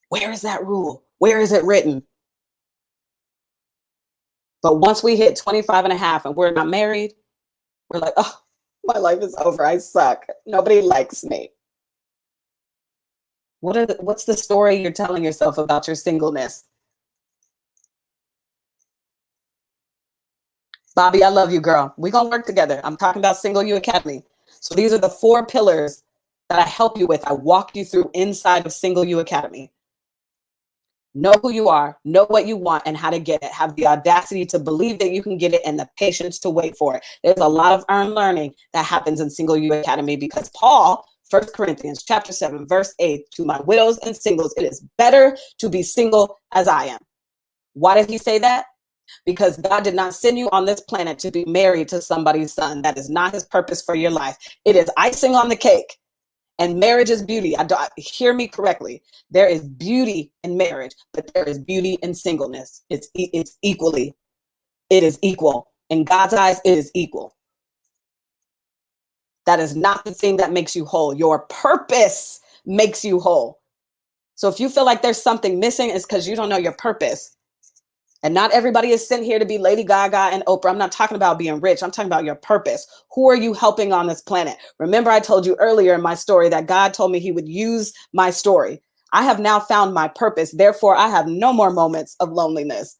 S1: Where is that rule? Where is it written? But once we hit 25 and a half and we're not married, we're like, oh, my life is over. I suck. Nobody likes me. What's the story you're telling yourself about your singleness? Bobby, I love you, girl. We're going to work together. I'm talking about Single You Academy. So these are the 4 pillars that I help you with. I walk you through inside of Single You Academy. Know who you are, know what you want and how to get it. Have the audacity to believe that you can get it and the patience to wait for it. There's a lot of earned learning that happens in Single You Academy, because Paul, 1 Corinthians chapter 7, verse 8, to my widows and singles, it is better to be single as I am. Why did he say that? because God did not send you on this planet to be married to somebody's son. That is not his purpose for your life. It is icing on the cake. And marriage is beauty. Hear me correctly. There is beauty in marriage, but there is beauty in singleness. It's equally. It is equal. In God's eyes, it is equal. That is not the thing that makes you whole. Your purpose makes you whole. So if you feel like there's something missing, it's because you don't know your purpose. And not everybody is sent here to be Lady Gaga and Oprah. I'm not talking about being rich. I'm talking about your purpose. Who are you helping on this planet? Remember, I told you earlier in my story that God told me he would use my story. I have now found my purpose. Therefore, I have no more moments of loneliness.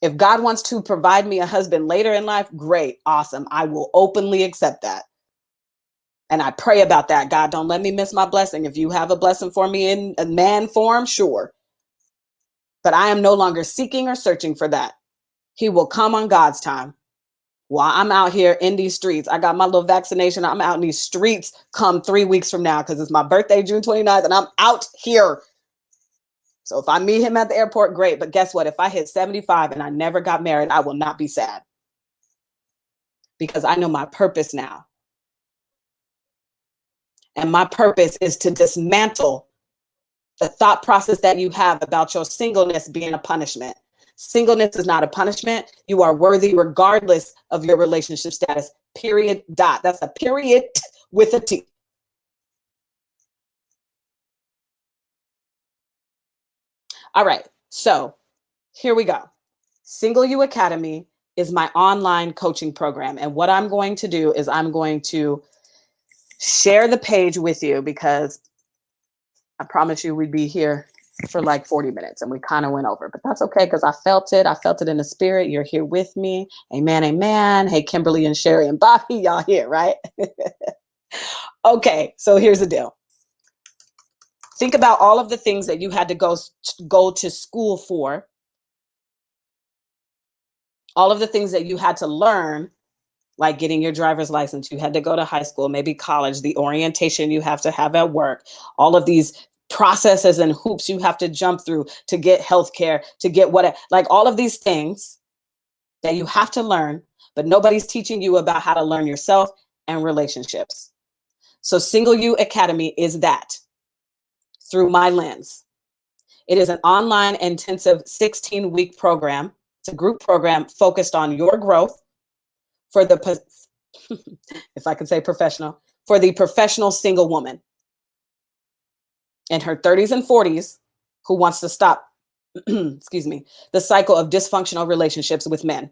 S1: If God wants to provide me a husband later in life, great, awesome. I will openly accept that. And I pray about that. God, don't let me miss my blessing. If you have a blessing for me in a man form, sure. But I am no longer seeking or searching for that. He will come on God's time. While I'm out here in these streets, I got my little vaccination. I'm out in these streets come 3 weeks from now because it's my birthday, June 29th, and I'm out here. So if I meet him at the airport, great. But guess what? If I hit 75 and I never got married, I will not be sad because I know my purpose now. And my purpose is to dismantle the thought process that you have about your singleness being a punishment. Singleness is not a punishment. You are worthy regardless of your relationship status. Period. Dot. That's a period with a T. All right. So here we go. Single You Academy is my online coaching program. And what I'm going to do is I'm going to share the page with you because I promise you we'd be here for like 40 minutes and we kind of went over, but that's okay because I felt it. I felt it in the spirit. You're here with me. Amen. Amen. Hey, Kimberly and Sherry and Bobby, y'all here, right? Okay. So here's the deal. Think about all of the things that you had to go to school for. All of the things that you had to learn, like getting your driver's license. You had to go to high school, maybe college, the orientation you have to have at work, all of these processes and hoops you have to jump through to get healthcare, to get what, like all of these things that you have to learn, but nobody's teaching you about how to learn yourself and relationships. So Single You Academy is that through my lens. It is an online intensive 16-week program. It's a group program focused on your growth for the, if I could say professional, for the professional single woman in her 30s and 40s who wants to stop, excuse me, the cycle of dysfunctional relationships with men.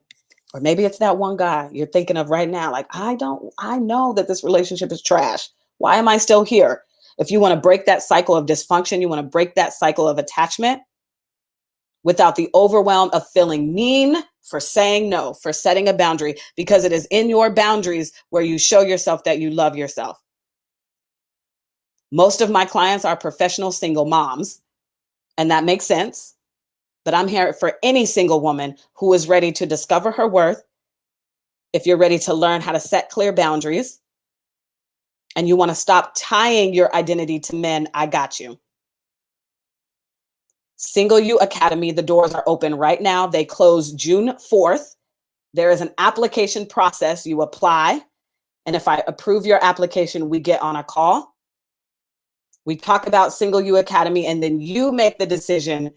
S1: Or maybe it's that one guy you're thinking of right now. Like, I know that this relationship is trash. Why am I still here? If you want to break that cycle of dysfunction, you want to break that cycle of attachment without the overwhelm of feeling mean for saying no, for setting a boundary, because it is in your boundaries where you show yourself that you love yourself. Most of my clients are professional single moms, and that makes sense. But I'm here for any single woman who is ready to discover her worth. If you're ready to learn how to set clear boundaries and you want to stop tying your identity to men, I got you. Single You Academy, the doors are open right now. They close June 4th. There is an application process. You apply. And if I approve your application, we get on a call. We talk about Single You Academy, and then you make the decision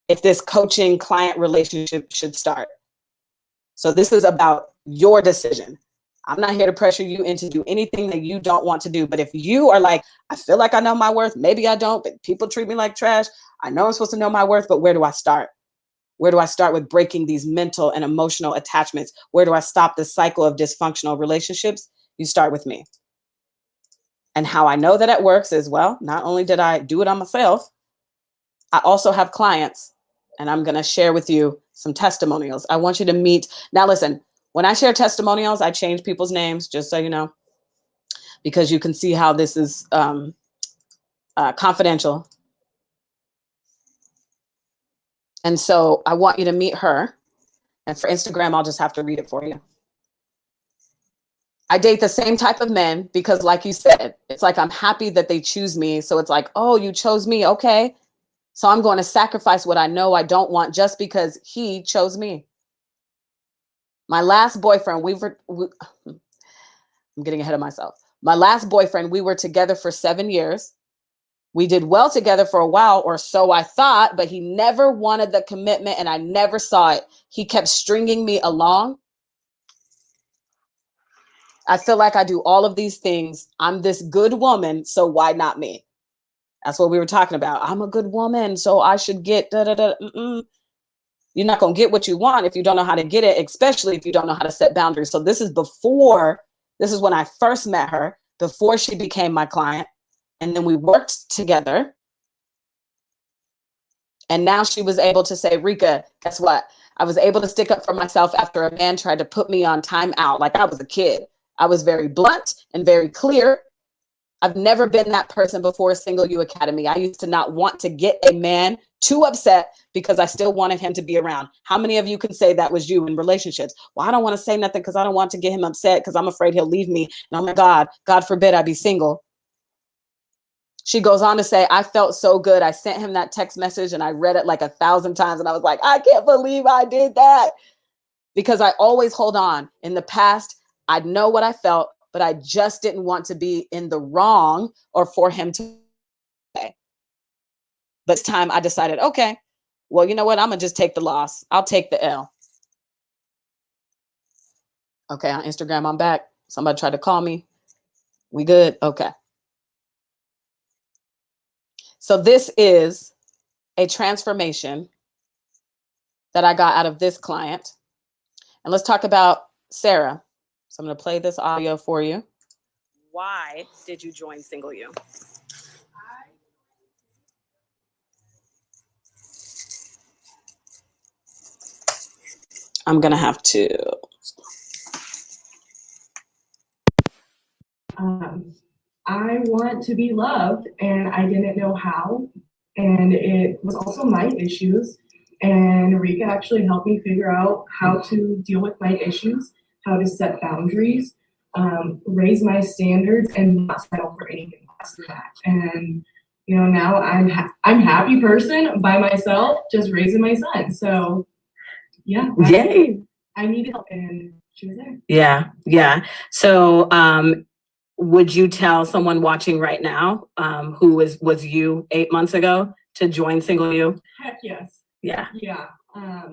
S1: if this coaching client relationship should start. So this is about your decision. I'm not here to pressure you into do anything that you don't want to do. But if you are like, I feel like I know my worth, maybe I don't, but people treat me like trash. I know I'm supposed to know my worth, but where do I start? Where do I start with breaking these mental and emotional attachments? Where do I stop the cycle of dysfunctional relationships? You start with me. And how I know that it works is, well, not only did I do it on myself, I also have clients, and I'm going to share with you some testimonials. I want you to meet. Now, listen, when I share testimonials, I change people's names, just so you know, because you can see how this is confidential. And so I want you to meet her. And for Instagram, I'll just have to read it for you. I date the same type of men because, like you said, it's like I'm happy that they choose me. So it's like, oh, you chose me. Okay. So I'm going to sacrifice what I know I don't want just because he chose me. My last boyfriend, I'm getting ahead of myself. My last boyfriend, we were together for 7 years. We did well together for a while, or so I thought, but he never wanted the commitment and I never saw it. He kept stringing me along. I feel like I do all of these things. I'm this good woman, so why not me? That's what we were talking about. I'm a good woman, so I should get da da da. You're not going to get what you want if you don't know how to get it, especially if you don't know how to set boundaries. So this is when I first met her, before she became my client. And then we worked together. And now she was able to say, Rika, guess what? I was able to stick up for myself after a man tried to put me on timeout like I was a kid. I was very blunt and very clear. I've never been that person before Single You Academy. I used to not want to get a man too upset because I still wanted him to be around. How many of you can say that was you in relationships? Well, I don't want to say nothing because I don't want to get him upset because I'm afraid he'll leave me. And oh my God, God forbid I be single. She goes on to say, I felt so good. I sent him that text message and I read it like 1,000 times. And I was like, I can't believe I did that. Because I always hold on. In the past, I know what I felt, but I just didn't want to be in the wrong or for him to say. But this time I decided, okay, well, you know what? I'm going to just take the loss. I'll take the L. Okay, on Instagram, I'm back. Somebody tried to call me. We good? Okay. So this is a transformation that I got out of this client. And let's talk about Sarah. So I'm going to play this audio for you. Why did you join Single You? I'm going to have to.
S2: I want to be loved, and I didn't know how. And it was also my issues. And Rika actually helped me figure out how to deal with my issues, how to set boundaries, raise my standards, and not settle for anything less than that. And now I'm happy person by myself, just raising my son. So yeah,
S3: Yay.
S2: I needed help, and she was there.
S3: Yeah. So would you tell someone watching right now who was you 8 months ago to join Single You?
S2: Heck yes.
S3: Yeah.
S2: I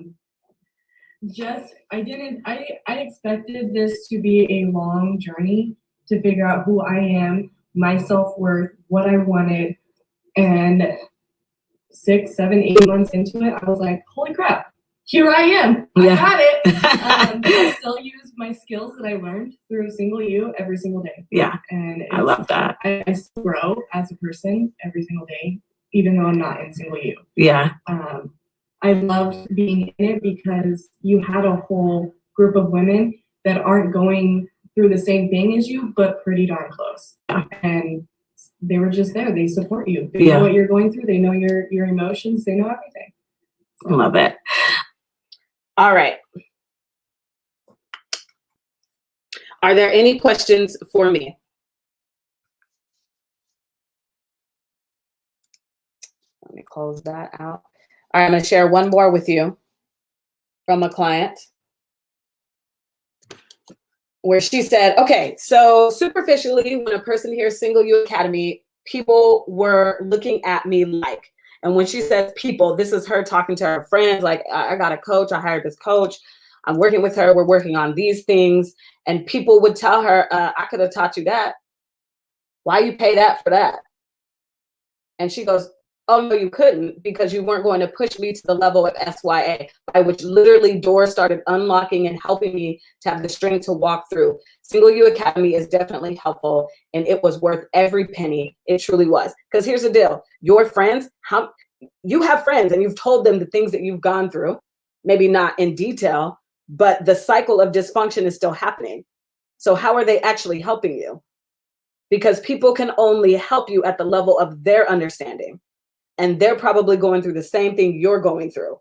S2: expected this to be a long journey to figure out who I am, my self-worth, what I wanted. And 6, 7, 8 months into it, I was like, holy crap, here I am. I got it. I still use my skills that I learned through Single You every single day.
S3: Yeah.
S2: And
S3: I love that.
S2: I still grow as a person every single day, even though I'm not in Single You.
S3: Yeah.
S2: I loved being in it because you had a whole group of women that aren't going through the same thing as you, but pretty darn close. And they were just there. They support you. They know what you're going through. They know your emotions. They know everything.
S3: So. Love it.
S1: All right. Are there any questions for me? Let me close that out. All right, I'm going to share one more with you from a client where she said, okay, so superficially, when a person hears Single You Academy, people were looking at me like, and when she says people, this is her talking to her friends, like, I got a coach, I hired this coach, I'm working with her, we're working on these things, and people would tell her, I could have taught you that. Why you pay that for that? And she goes, oh, no, you couldn't, because you weren't going to push me to the level of SYA, by which literally doors started unlocking and helping me to have the strength to walk through. Single You Academy is definitely helpful, and it was worth every penny. It truly was. Because here's the deal. Your friends, you have friends, and you've told them the things that you've gone through, maybe not in detail, but the cycle of dysfunction is still happening. So how are they actually helping you? Because people can only help you at the level of their understanding. And they're probably going through the same thing you're going through.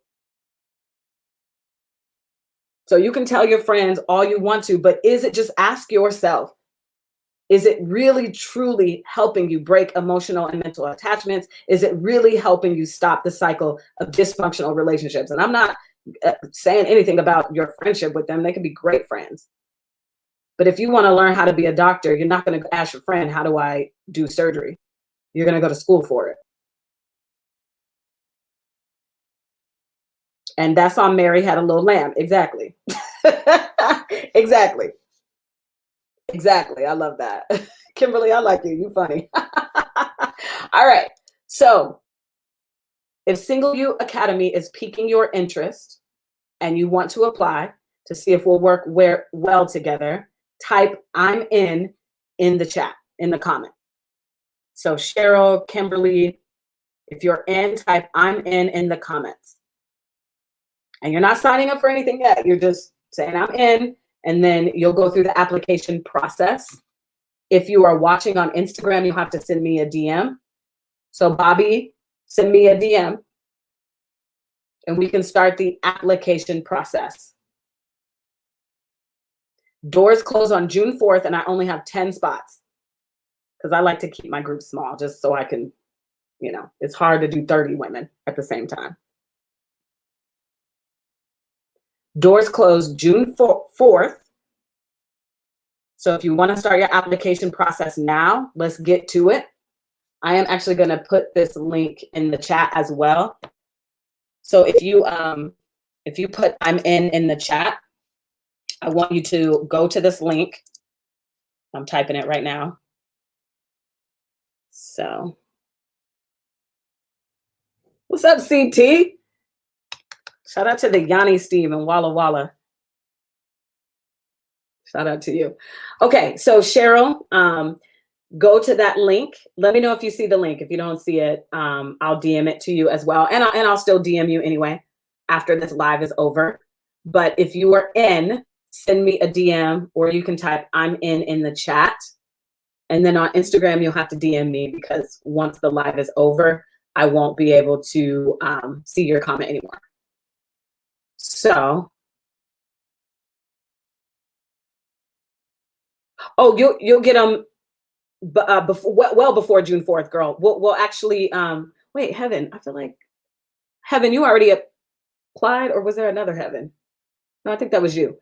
S1: So you can tell your friends all you want to, but is it, just ask yourself, Is it really truly helping you break emotional and mental attachments? Is it really helping you stop the cycle of dysfunctional relationships? And I'm not saying anything about your friendship with them. They can be great friends. But if you want to learn how to be a doctor, you're not going to ask your friend, how do I do surgery? You're going to go to school for it. And that's on Mary Had a Little Lamb. Exactly. Exactly. Exactly. I love that. Kimberly, I like you. You funny. All right. So if Single You Academy is piquing your interest and you want to apply to see if we'll work well together, type I'm in the chat, in the comment. So Cheryl, Kimberly, if you're in, type I'm in the comments. And you're not signing up for anything yet. You're just saying I'm in, and then you'll go through the application process. If you are watching on Instagram, you'll have to send me a DM. So Bobby, send me a DM and we can start the application process. Doors close on June 4th and I only have 10 spots because I like to keep my group small just so I can, it's hard to do 30 women at the same time. Doors close June 4th. So if you want to start your application process now, let's get to it. I am actually going to put this link in the chat as well. So if you put I'm in the chat, I want you to go to this link. I'm typing it right now. So what's up, CT? Shout out to the Yanni Steve and Walla Walla. Shout out to you. Okay, so Cheryl, go to that link. Let me know if you see the link. If you don't see it, I'll DM it to you as well. And I'll still DM you anyway after this live is over. But if you are in, send me a DM or you can type I'm in the chat. And then on Instagram, you'll have to DM me because once the live is over, I won't be able to see your comment anymore. So, oh, you'll get them before June 4th, girl. We'll actually wait, Heaven. I feel like Heaven, you already applied, or was there another Heaven? No, I think that was you.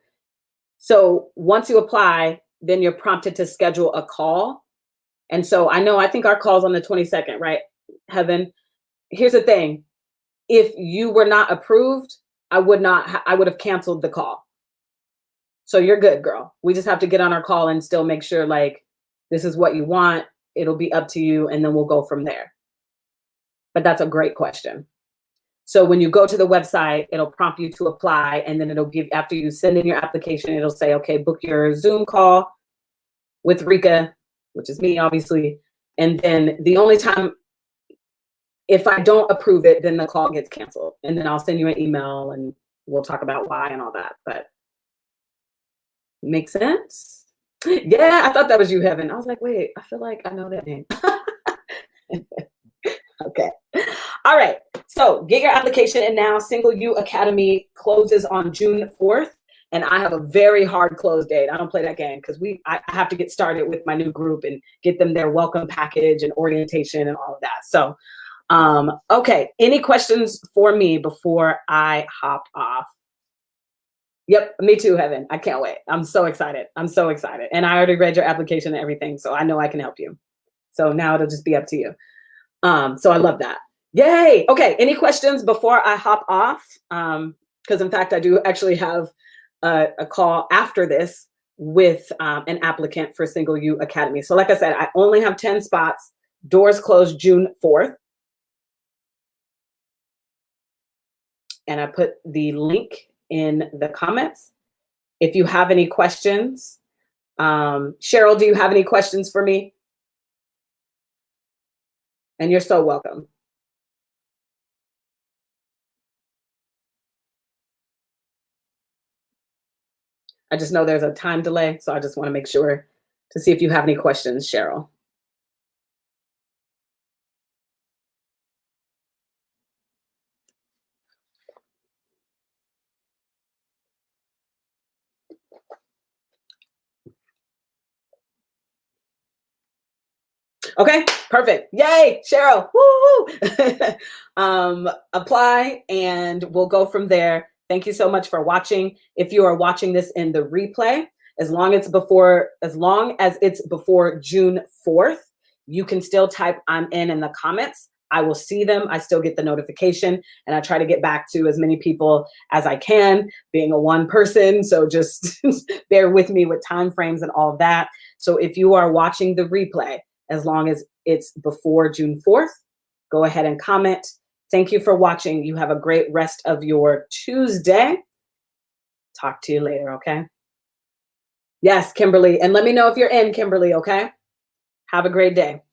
S1: So once you apply, then you're prompted to schedule a call. And so I think our call's on the 22nd, right, Heaven? Here's the thing. If you were not approved, I would have canceled the call. So you're good, girl. We just have to get on our call and still make sure like this is what you want. It'll be up to you and then we'll go from there. But that's a great question. So when you go to the website, it'll prompt you to apply and then it'll give, after you send in your application, it'll say, okay, book your Zoom call with Rika, which is me, obviously. And then the only time, if I don't approve it, then the call gets canceled. And then I'll send you an email and we'll talk about why and all that. But makes sense? Yeah, I thought that was you, Heaven. I was like, wait, I feel like I know that name. Okay. All right. So get your application in now. Single You Academy closes on June 4th. And I have a very hard close date. I don't play that game because I have to get started with my new group and get them their welcome package and orientation and all of that. So, okay. Any questions for me before I hop off? Yep, me too, Heaven. I can't wait. I'm so excited. I'm so excited. And I already read your application and everything, so I know I can help you. So now it'll just be up to you. So I love that. Yay. Okay. Any questions before I hop off? Because in fact, I do actually have a call after this with an applicant for Single You Academy. So like I said, I only have 10 spots. Doors close June 4th. And I put the link in the comments. If you have any questions, Cheryl, do you have any questions for me? And you're so welcome. I just know there's a time delay, so I just want to make sure to see if you have any questions, Cheryl. Okay, perfect. Yay, Cheryl. Woo! Apply and we'll go from there. Thank you so much for watching. If you are watching this in the replay, as long as it's before June 4th, you can still type I'm in the comments. I will see them. I still get the notification, and I try to get back to as many people as I can, being a one person. So just bear with me with time frames and all of that. So if you are watching the replay, as long as it's before June 4th, go ahead and comment. Thank you for watching. You have a great rest of your Tuesday. Talk to you later, okay? Yes, Kimberly. And let me know if you're in, Kimberly, okay? Have a great day.